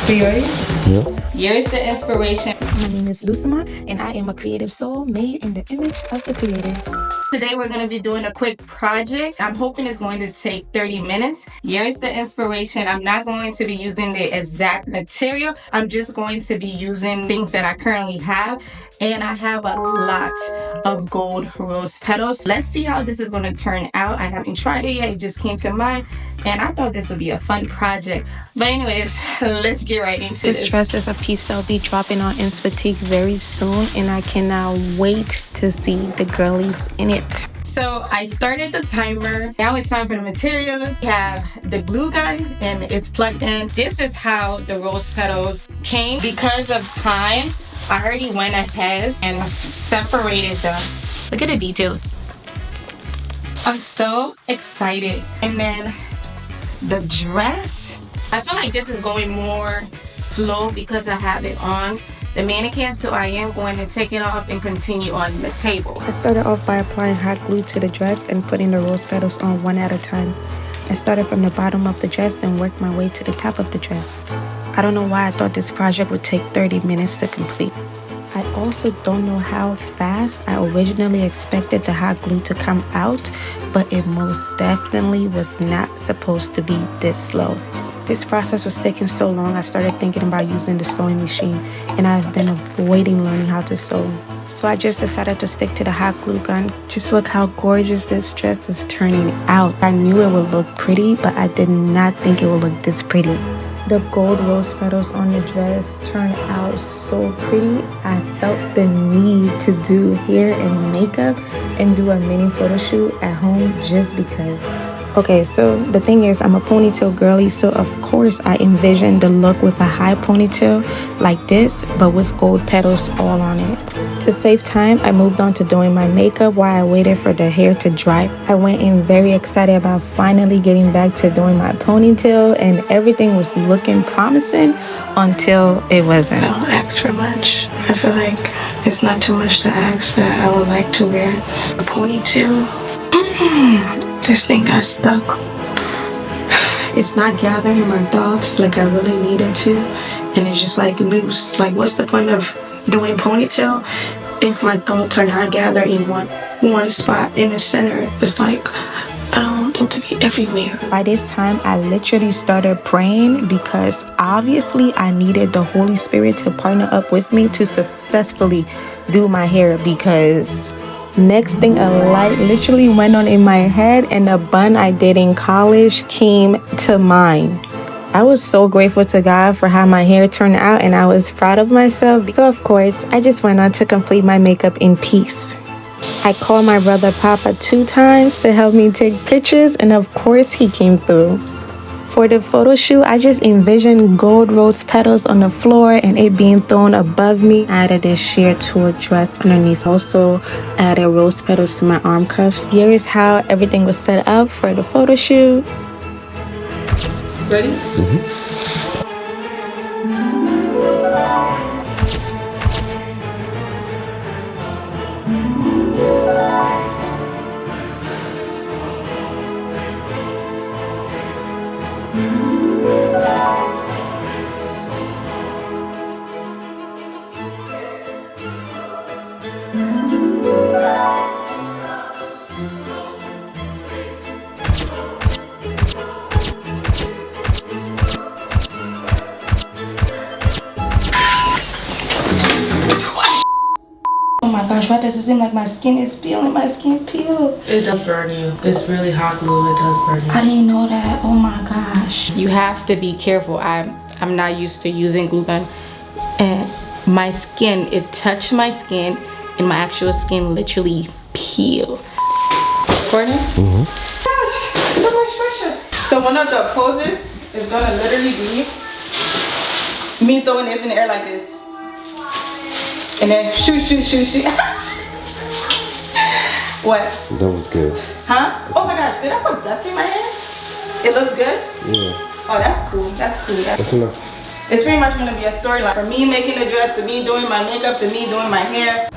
So you ready? Yeah. Here's the inspiration. My name is Lucima, and I am a creative soul made in the image of the creator. Today we're going to be doing a quick project. I'm hoping it's going to take 30 minutes. Here's the inspiration. I'm not going to be using the exact material. I'm just going to be using things that I currently have. And I have a lot of gold rose petals. Let's see how this is going to turn out. I haven't tried it yet. It just came to mind. And I thought this would be a fun project. But anyways, let's get right into this. This dress is a piece that will be dropping on Inspatique very soon. And I cannot wait to see the girlies in it. So I started the timer. Now it's time for the materials. We have the glue gun and it's plugged in. This is how the rose petals came. Because of time, I already went ahead and separated them. Look at the details. I'm so excited. And then the dress, I feel like this is going more slow because I have it on the mannequin, so I am going to take it off and continue on the table. I started off by applying hot glue to the dress and putting the rose petals on one at a time. I started from the bottom of the dress and worked my way to the top of the dress. I don't know why I thought this project would take 30 minutes to complete. I also don't know how fast I originally expected the hot glue to come out, but it most definitely was not supposed to be this slow. This process was taking so long, I started thinking about using the sewing machine, and I've been avoiding learning how to sew. So I just decided to stick to the hot glue gun. Just look how gorgeous this dress is turning out. I knew it would look pretty, but I did not think it would look this pretty. The gold rose petals on the dress turned out so pretty. I felt the need to do hair and makeup and do a mini photo shoot at home just because. Okay, so the thing is, I'm a ponytail girly, so of course I envisioned the look with a high ponytail like this, but with gold petals all on it. To save time, I moved on to doing my makeup while I waited for the hair to dry. I went in very excited about finally getting back to doing my ponytail, and everything was looking promising until it wasn't. I don't ask for much. I feel like it's not too much to ask that I would like to wear a ponytail. This thing got stuck. It's not gathering my thoughts like I really needed to, and it's just like loose. Like, what's the point of doing ponytail if my thoughts are not gathered in one spot in the center? It's like I don't want them to be everywhere. By this time, I literally started praying because obviously I needed the Holy Spirit to partner up with me to successfully do my hair, because next thing, a light literally went on in my head and the bun I did in college came to mind. I was so grateful to God for how my hair turned out, and I was proud of myself. So of course, I just went on to complete my makeup in peace. I called my brother Papa 2 times to help me take pictures, and of course he came through. For the photo shoot, I just envisioned gold rose petals on the floor and it being thrown above me. I added this sheer tour dress underneath. Also added rose petals to my arm cuffs. Here is how everything was set up for the photo shoot. Ready? Mm-hmm. Oh my gosh, why does it seem like my skin is peeling? My skin peeled. It does burn you. It's really hot glue. It does burn you. I didn't know that. Oh my gosh. You have to be careful. I'm not used to using glue gun. And my skin, it touched my skin and my actual skin literally peeled. Recording? Mm-hmm. Gosh, look at my expression. So one of the poses is gonna literally be me throwing this in the air like this. And then shoot, shoot, shoot, shoot. What? That was good. Huh? Oh my gosh, did I put dust in my hair? It looks good? Yeah. Oh, that's cool. That's cool. That's enough. It's pretty much gonna be a storyline. From me making the dress, to me doing my makeup, to me doing my hair.